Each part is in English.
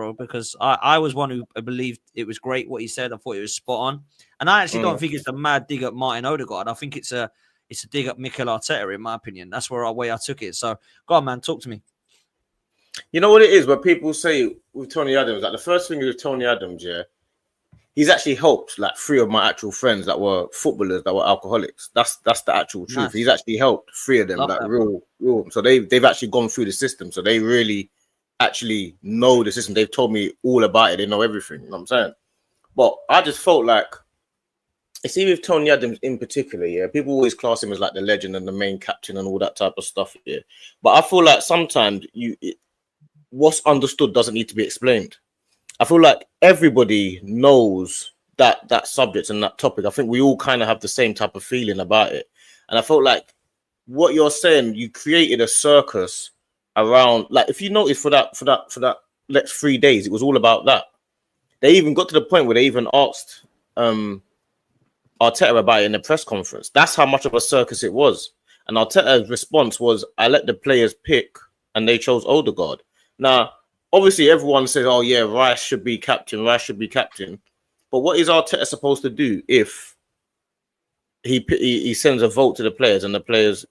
bro, because I was one who believed it was great what he said. I thought it was spot on, and I actually don't think it's a mad dig at Martin Odegaard. I think it's a dig at Mikel Arteta, in my opinion. That's where I took it. So go on, man, talk to me. You know what it is? When people say with Tony Adams, like the first thing with Tony Adams, yeah, he's actually helped like 3 of my actual friends that were footballers that were alcoholics. That's the actual truth. Nice. He's actually helped 3 of them, like real. So they've actually gone through the system. So they really actually know the system. They've told me all about it. They know everything. You know what I'm saying? But I just felt like, see, with Tony Adams in particular, yeah, people always class him as like the legend and the main captain and all that type of stuff, yeah. But I feel like sometimes what's understood doesn't need to be explained. I feel like everybody knows that subject and that topic. I think we all kind of have the same type of feeling about it. And I felt like what you're saying, you created a circus around, like if you notice for that next 3 days, it was all about that. They even got to the point where they even asked Arteta about it in the press conference. That's how much of a circus it was. And Arteta's response was, I let the players pick and they chose Odegaard. Now, obviously, everyone says, oh, yeah, Rice should be captain. But what is Arteta supposed to do if he sends a vote to the players and the players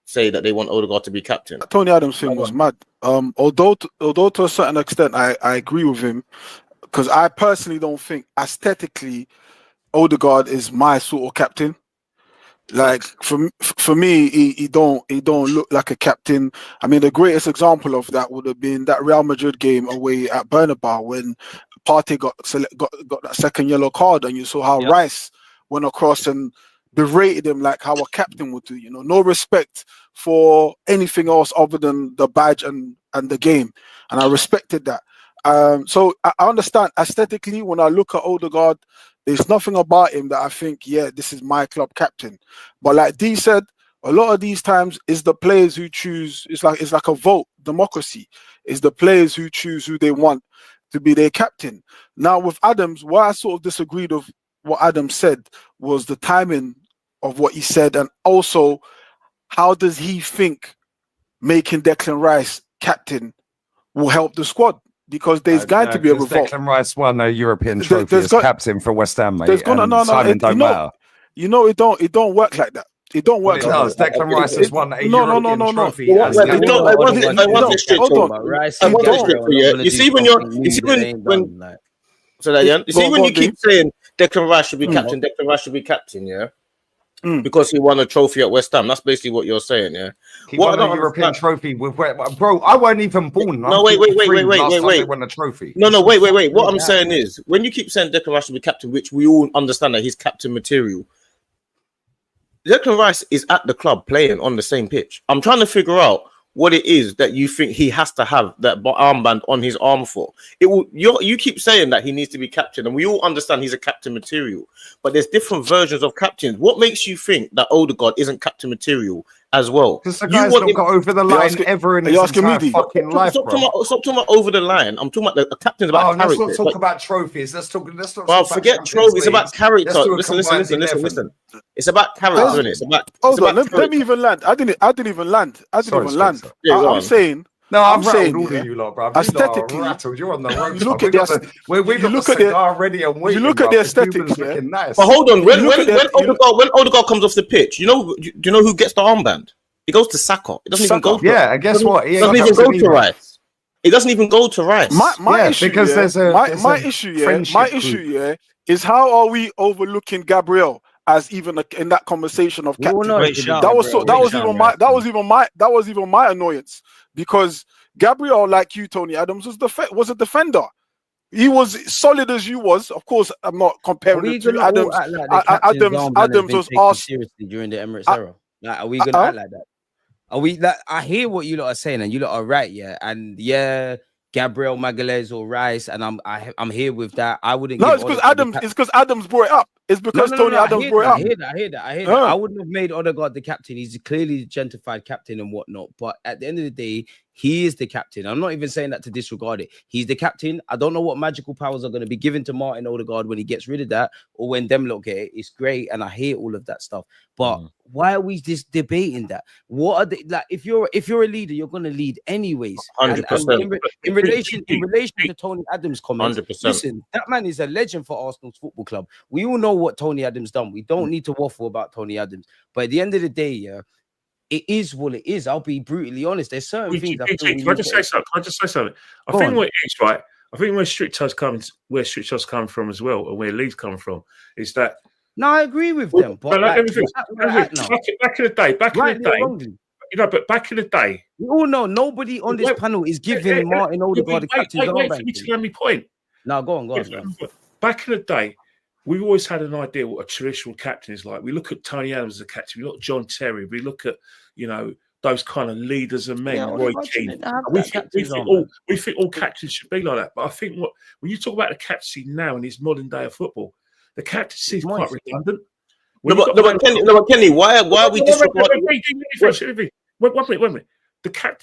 say that they want Odegaard to be captain? Tony Adams' thing was mad. Although to a certain extent, I agree with him, because I personally don't think aesthetically Odegaard is my sort of captain. Like for me, he don't look like a captain. I mean, the greatest example of that would have been that Real Madrid game away at Bernabeu when Partey got that second yellow card, and you saw how Rice went across and berated him like how a captain would do. You know, no respect for anything else other than the badge and the game, and I respected that. So I understand aesthetically when I look at Odegaard, there's nothing about him that I think, yeah, this is my club captain. But like Dee said, a lot of these times it's the players who choose. It's like a vote, democracy. It's the players who choose who they want to be their captain. Now with Adams, what I sort of disagreed with what Adams said was the timing of what he said, and also how does he think making Declan Rice captain will help the squad? Because there's going to be a revolt. Declan Rice won a European trophy as captain for West Ham, mate. It don't work like that. It don't work like that. Declan Rice has won a European trophy. You see when you keep saying Declan Rice should be captain, yeah. Because he won a trophy at West Ham. That's basically what you're saying, yeah. He won a European trophy with bro. I wasn't even born. No, wait. Won a trophy. No, wait. What I'm saying is, when you keep saying Declan Rice should be captain, which we all understand that he's captain material, Declan Rice is at the club playing on the same pitch. I'm trying to figure out what it is that you think he has to have that armband on his arm for. You keep saying that he needs to be captain, and we all understand he's a captain material. But there's different versions of captains. What makes you think that Odegaard isn't captain material as well? Because the guy's not got over the line ever in his entire fucking life, bro. Stop talking about over the line. I'm talking about the captain's about character. Let's not talk about trophies. Let's talk forget trophies. It's about character. Listen. It's about character, isn't it? Let me even land. I didn't even land. I'm saying. No, I'm rattled all of you lot, bro. Aesthetically, rattled. You're on the road. We've got the cigar ready and waiting. You look at the aesthetics, yeah. Nice. But hold on, when Odegaard comes off the pitch, do you know who gets the armband? It goes to Saka. It doesn't even go. Yeah, and guess what? It doesn't even go to Rice. It doesn't even go to Rice. My issue is how are we overlooking Gabriel as even in that conversation of captain? That was even my annoyance, because Gabriel, like you, Tony Adams, was a defender. He was solid as you was. Of course, I'm not comparing it to Adams. Adams was asked seriously during the Emirates era. Like, are we gonna act like that? Are we? Like, I hear what you lot are saying, and you lot are right, yeah. And yeah, Gabriel Magalhaes or Rice, and I'm here with that. I wouldn't. No, it's because Adams. It's because Adams brought it up. It's because Tony Adams brought it up. I hear that. I wouldn't have made Odegaard the captain. He's clearly the gentrified captain and whatnot. But at the end of the day, he is the captain. I'm not even saying that to disregard it. He's the captain. I don't know what magical powers are going to be given to Martin Odegaard when he gets rid of that or when them lot get it. It's great, and I hear all of that stuff. But why are we just debating that? What are they like? If you're a leader, you're going to lead anyways. 100%. In relation to Tony Adams' comments, 100%. listen, that man is a legend for Arsenal's football club. We all know what Tony Adams done. We don't need to waffle about Tony Adams. But at the end of the day, yeah, it is what it is. I'll be brutally honest. There's certain things. Can I just say something? I think what it is, right? I think where Strickland's coming from as well, and where Lee's coming from, is that. No, I agree with them. But back in the day, but back in the day, we all know nobody on this panel is giving Martin Odegaard the captain's armband. Wait for me to let me point. No, go on. Back in the day, we've always had an idea what a traditional captain is like. We look at Tony Adams as a captain. We look at John Terry. We look at, those kind of leaders and men, Roy Keane. We think all captains should be like that. But I think when you talk about the captaincy now in this modern day of football, the captaincy is quite redundant. No, Kenny, why are we disregarding? Wait a minute.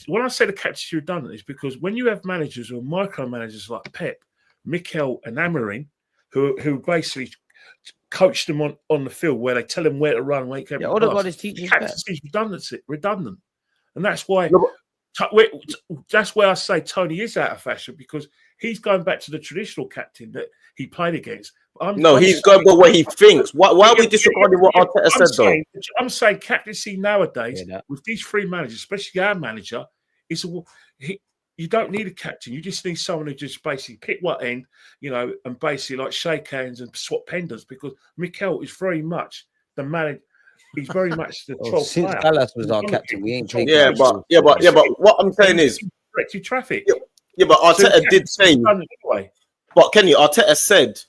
When I say the captaincy is redundant, is because when you have managers or micromanagers like Pep, Mikel, and Amorim, who basically coach them on the field where they tell them where to run, where to go. Odegaard is teaching captaincy is redundant, and that's why. That's where I say Tony is out of fashion, because he's going back to the traditional captain that he played against. He's going by what he thinks. Why are we disregarding what Arteta said, though? I'm saying captaincy nowadays, with these three managers, especially our manager, you don't need a captain. You just need someone who just basically pick what end, and basically like shake hands and swap pendants, because Mikel is very much the manager. He's very much the 12th since player. Gallas was our captain, we ain't taking but what I'm saying is directed traffic. Yeah, but Arteta did say. But Kenny, Arteta said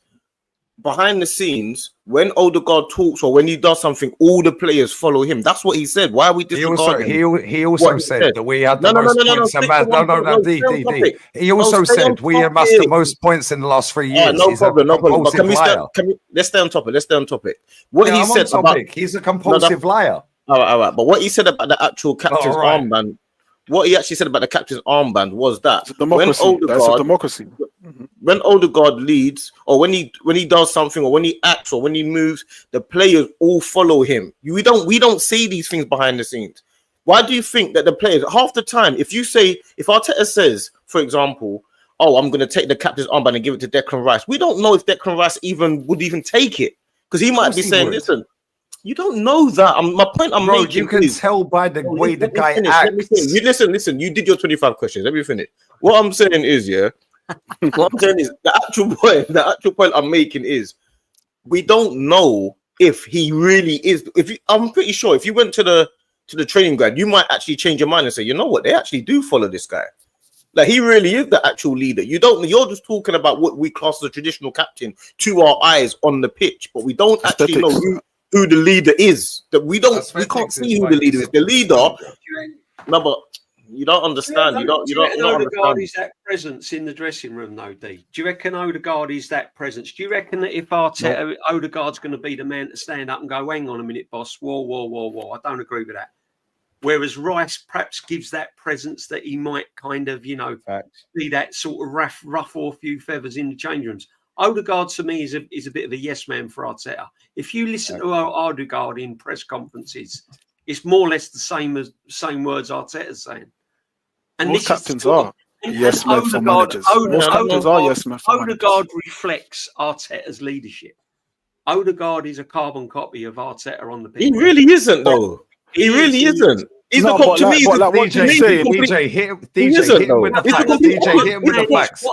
behind the scenes, when Odegaard talks or when he does something, all the players follow him. That's what he said. Why are we disregarding? He also said that we had the most points. He also said we amassed the most points in the last 3 years. No problem. But let's stay on topic. What he said about he's a compulsive liar. All right. But what he said about the actual captain's armband, what he actually said about the captain's armband was that that's a democracy. When Odegaard leads, or when he does something, or when he acts, or when he moves, the players all follow him. We don't see these things behind the scenes. Why do you think that the players, half the time, if Arteta says, for example, I'm going to take the captain's armband and give it to Declan Rice, we don't know if Declan Rice would even take it, because he might be saying, listen. You don't know that. My point I'm making. You can tell by the way the guy acts. Listen. You did your 25 questions. Let me finish. What I'm saying is, the actual point I'm making is, we don't know if he really is. I'm pretty sure if you went to the training ground, you might actually change your mind and say, you know what, they actually do follow this guy. Like, he really is the actual leader. You're just talking about what we class as a traditional captain to our eyes on the pitch, but we don't actually know who the leader is. That we can't see who the leader is. The leader, no, but you don't understand. You don't Odegaard is that presence in the dressing room, though, D? Do you reckon Odegaard is that presence? Do you reckon that if Arteta, Odegaard's going to be the man to stand up and go, hang on a minute, boss, whoa, I don't agree with that. Whereas Rice perhaps gives that presence that he might kind of, be that sort of ruffle a few feathers in the change rooms. Odegaard, to me, is a bit of a yes man for Arteta. If you listen to Odegaard in press conferences, it's more or less the same words Arteta's saying. And most captains are yes men for managers. Most captains are yes men for managers. Odegaard reflects Arteta's leadership. Odegaard is a carbon copy of Arteta on the pitch. He really isn't, though. He really isn't. He's no, a to me. DJ, hit him with the facts. DJ, hit him with the facts.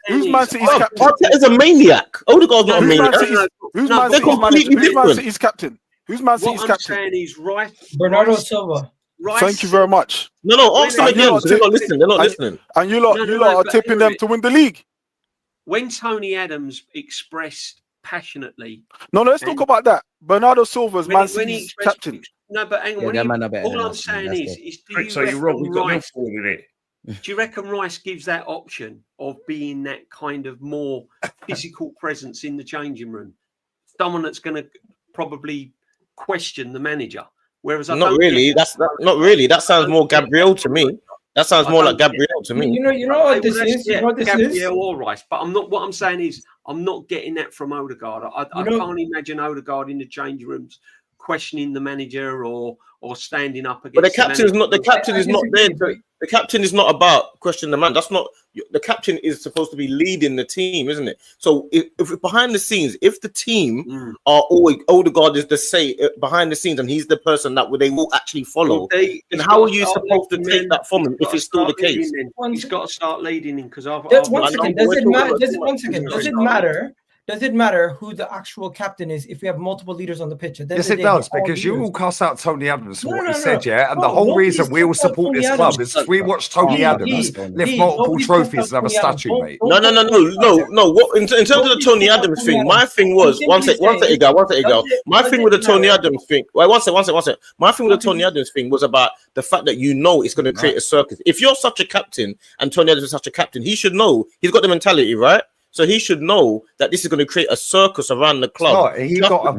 Who's Man City's captain? Arteta's a maniac. Odegaard's not a maniac. Who's Man City's captain? Who's Man City's captain? What I'm saying is Bernardo Silva. Thank you very much. No, ask them again. They're not listening. And you lot are tipping them to win the league. When Tony Adams expressed passionately. No, let's talk about that. Bernardo Silva's Man City's captain. No, but hang on. All I'm saying is so you're wrong. We've got no fault in it. Do you reckon Rice gives that option of being that kind of more physical presence in the changing room? Someone that's going to probably question the manager. Whereas not really. Not really. That sounds more Gabriel to me. That sounds more like Gabriel to me. You know what this is? You know what this is? Gabriel or Rice. But I'm not. What I'm saying is, I'm not getting that from Odegaard. I can't imagine Odegaard in the change rooms questioning the manager or standing up against. But the captain is not. The captain is not there. The captain is not about questioning the man. That's not. The captain is supposed to be leading the team, isn't it? So if behind the scenes, if the team are always Odegaard is the say behind the scenes, and he's the person that they will actually follow, then how are you supposed to take that from him if it's still the case? He's got to start leading him because once again, does it matter? Does it matter who the actual captain is if we have multiple leaders on the pitch? Yes, it does, because you all cast out Tony Adams for what he said, yeah? And the whole reason we all support this club is we watch Tony Adams lift multiple trophies and have a statue, mate. No. What in terms of the Tony Adams thing, my thing was one second, Egal. My thing with the Tony Adams thing, one second. My thing with the Tony Adams thing was about the fact that it's going to create a circus. If you're such a captain and Tony Adams is such a captain, he should know. He's got the mentality, right? So he should know that this is going to create a circus around the club.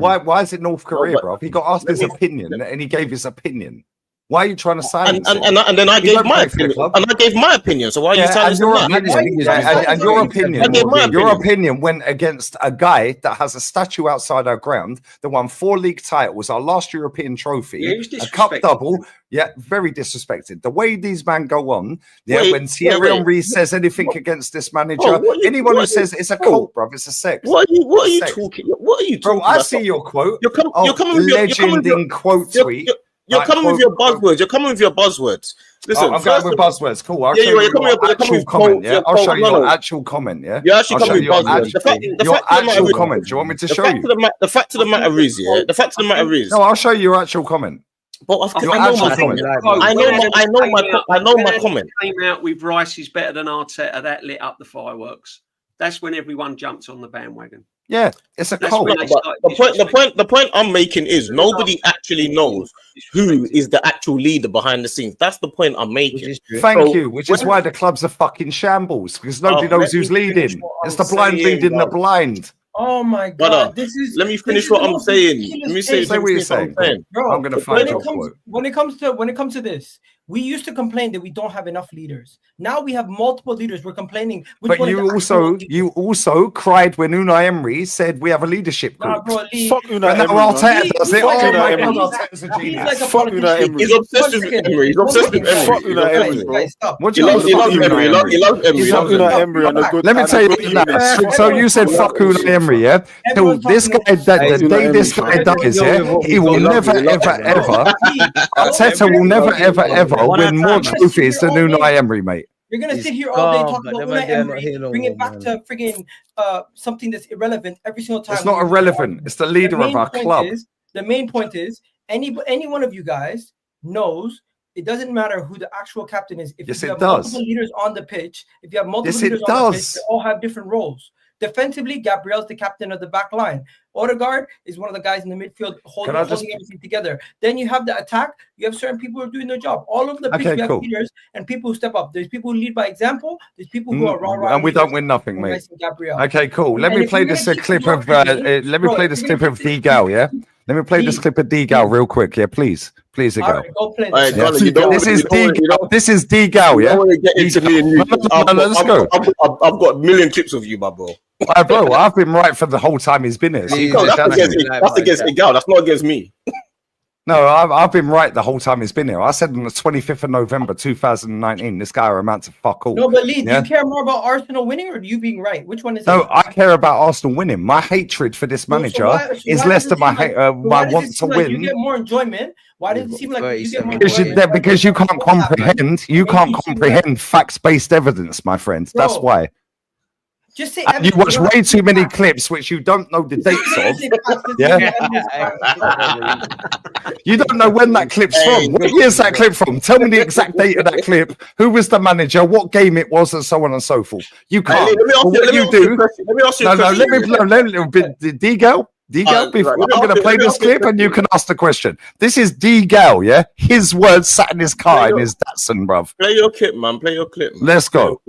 Why is it North Korea, bro? He got asked his opinion and he gave his opinion. Why are you trying to silence and then I gave my opinion. And I gave my opinion. So why are you silencing that? And your opinion went against a guy that has a statue outside our ground that won 4 league titles, our last European trophy, a cup double. Yeah, very disrespected. The way these men go on, when Thierry Henry says anything against this manager, anyone who says it's a cult, bro, it's a sex. What are you talking? What are you talking? Bro, I see your quote. You're coming with your quote tweet. You're coming with your buzzwords. Listen, I'm going with buzzwords. Cool. I'll show you your actual comment. Yeah, I'll show you your actual comment. Yeah, you're actually coming with buzzwords. Your actual comment. Do you want me to show you? The fact of the matter is, the fact of the matter is. No, I'll show you your actual comment. But I know my comment. Came out with Rice is better than Arteta. That lit up the fireworks. That's when everyone jumped on the bandwagon. Yeah, it's a cult. The point I'm making is nobody actually knows who is the actual leader behind the scenes. That's the point I'm making. Thank you. Which is why the clubs are fucking shambles, because nobody knows who's leading. It's the blind leading the blind. Oh my God! Let me finish what I'm saying. Let me say what you're saying. Bro, I'm gonna find your quote. When it comes to this, we used to complain that we don't have enough leaders. Now we have multiple leaders. We're complaining. But you also cried when Unai Emery said we have a leadership group. Fuck Unai Emery. Arteta does it. Oh my God, Arteta's a genius. Fuck Unai Emery. He's obsessed with Emery. He's obsessed with Emery. Fuck Unai Emery, bro. What do you love Emery? He loves Emery. Fuck Unai Emery on a good. Let me tell you that. So you said fuck Unai Emery, yeah? This guy, the day this guy dies, yeah, he will never, ever. Arteta will never, ever win more trophies than Unai Emery, mate. You're gonna sit here all day talking about Unai Emery, bring it back to friggin' something that's irrelevant every single time. It's not irrelevant. It's the leader of our club. The main point is, any one of you guys knows it doesn't matter who the actual captain is. If you have multiple leaders on the pitch, if you have multiple leaders on the pitch, they all have different roles. Defensively, Gabriel's the captain of the back line. Odegaard is one of the guys in the midfield holding everything together. Then you have the attack. You have certain people who are doing their job. All over the pitch, we have leaders and people who step up. There's people who lead by example. There's people who are raw. And we don't win nothing, mate. Okay, cool. Let me play this clip of D-Gal, yeah? Let me play this clip of D-Gal real quick, yeah, please. Please, Egal. This is D-Gal, yeah? Let's go. I've got a million clips of you, my bro. Bro, I've been right for the whole time he's been here. That's against Egal. That's not against me. No, I've been right the whole time he's been here. I said on the 25th of November 2019, this guy amounts to fuck all. No, but Lee, do you care more about Arsenal winning or you being right? Which one is it? No, I care about Arsenal winning. My hatred for this manager is less than my want to win. You get more enjoyment. Why does it seem like you get more enjoyment? Because you can't comprehend. You can't comprehend facts-based evidence, my friend. That's why. Just say you watch way too many clips which you don't know the dates of. Yeah. You don't know when that clip's from. What year's that clip from? Tell me the exact date of that clip. Who was the manager? What game it was, and so on and so forth. You can't. Let me ask you a question. D-Gal, D-Gal, I'm going to play this clip and you can ask the question. This is D-Gal, yeah? His words sat in his car in his Datsun, bruv. Play your clip, man. Play your clip. Man. Let's go.